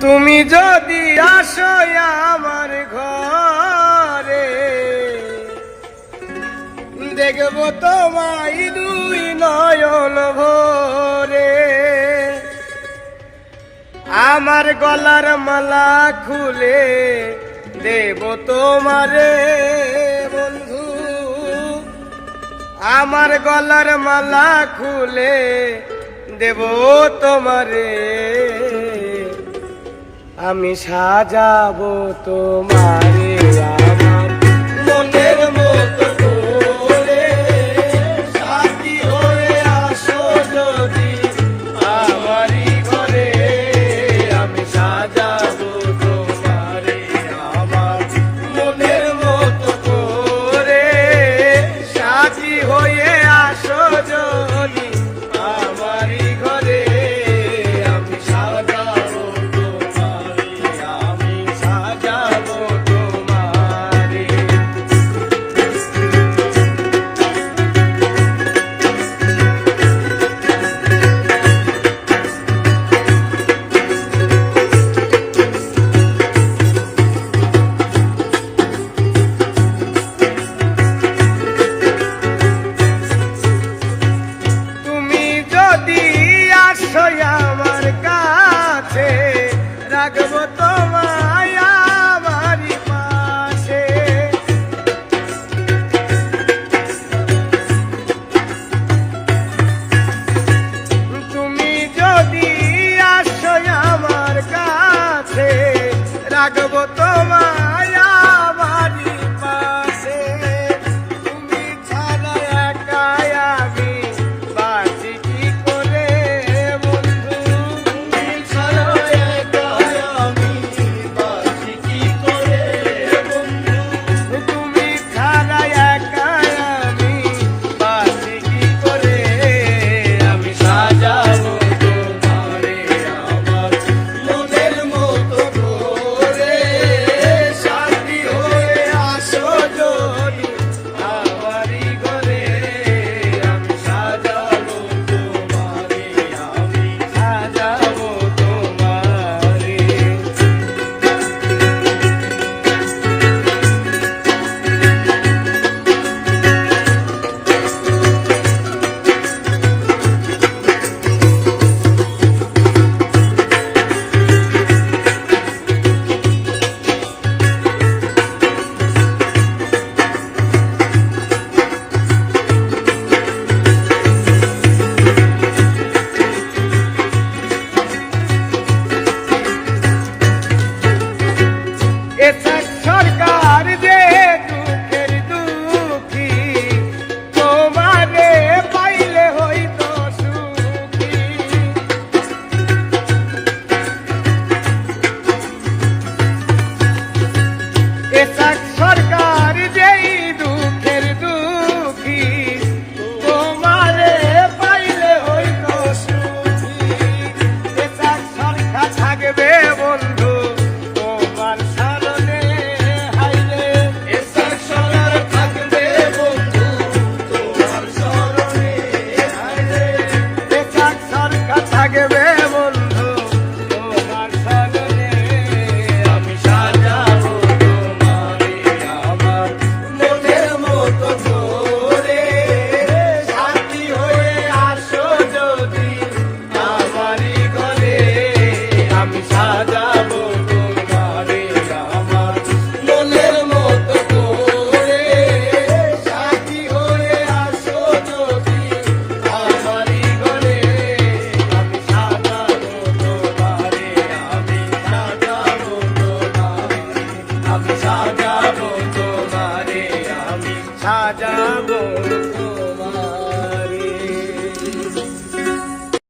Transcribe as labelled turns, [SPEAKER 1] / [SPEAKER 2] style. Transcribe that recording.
[SPEAKER 1] তুমি যদি আসো আমার ঘরে, দেখব তোমায় দুই নয়ন ভরে। আমার গলার মালা খুলে দেব তোমারে বন্ধু, আমার গলার মালা খুলে দেব তোমারে। আমি সাজাবো তোমারে আমার মনের মতো করে, সাথী হয়ে আসো যদি আমারই ঘরে। আমি সাজাবো তোমারে আমার মনের মতো করে, সাথী হয়ে আসো যদি আমারই ঘরে। আমি সাজাবো তোমারে, আমি সাজাবো তোমারে। তুমি যদি আসো আমার কাছে, রাখবো তোমায় আমারই পাশে। তুমি যদি আসো আমার কাছে, রাখবো তোমায় আমারই পাশে। তুমি ছাড়া একা আমি বাঁচি কি করে বন্ধু, তুমি ছাড়া একা আমি বাঁচি কি করে বন্ধু, তুমি ছাড়া একা আমি বাঁচি কি করে। আমি সাজাবো তোমারে আমার মনের মতো করে, সাথী হয়ে আসো যদি আমারই ঘরে। আমি সাজাবো তোমারে, আমি সাজাবো তোমারে। এসব সরকার যে দুঃখের দুঃখী, তোমারে পাইলে হইতো সুখী। এসব সরকার যেই দুঃখের দুঃখী, তোমারে পাইলে হইতো সুখী। এসব সরকার থাকবে বন্ধু